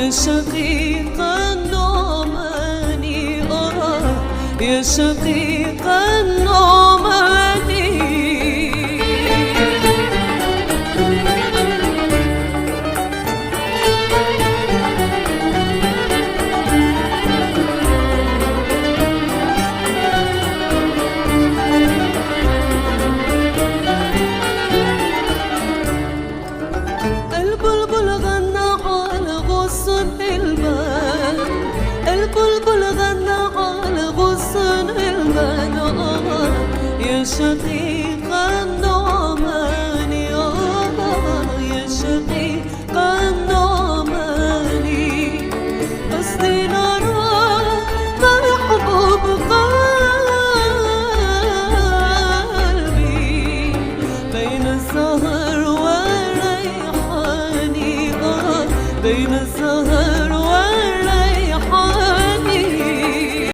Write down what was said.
يا شقيق النعماني يا شقيق النعماني. البلبل غنى على غصن البان، البلبل غنى على غصن البان يا شقيق النعماني يا شقيق النعماني. قصدي نراك محبوب قلبي بين السهر والريحان، بين السهر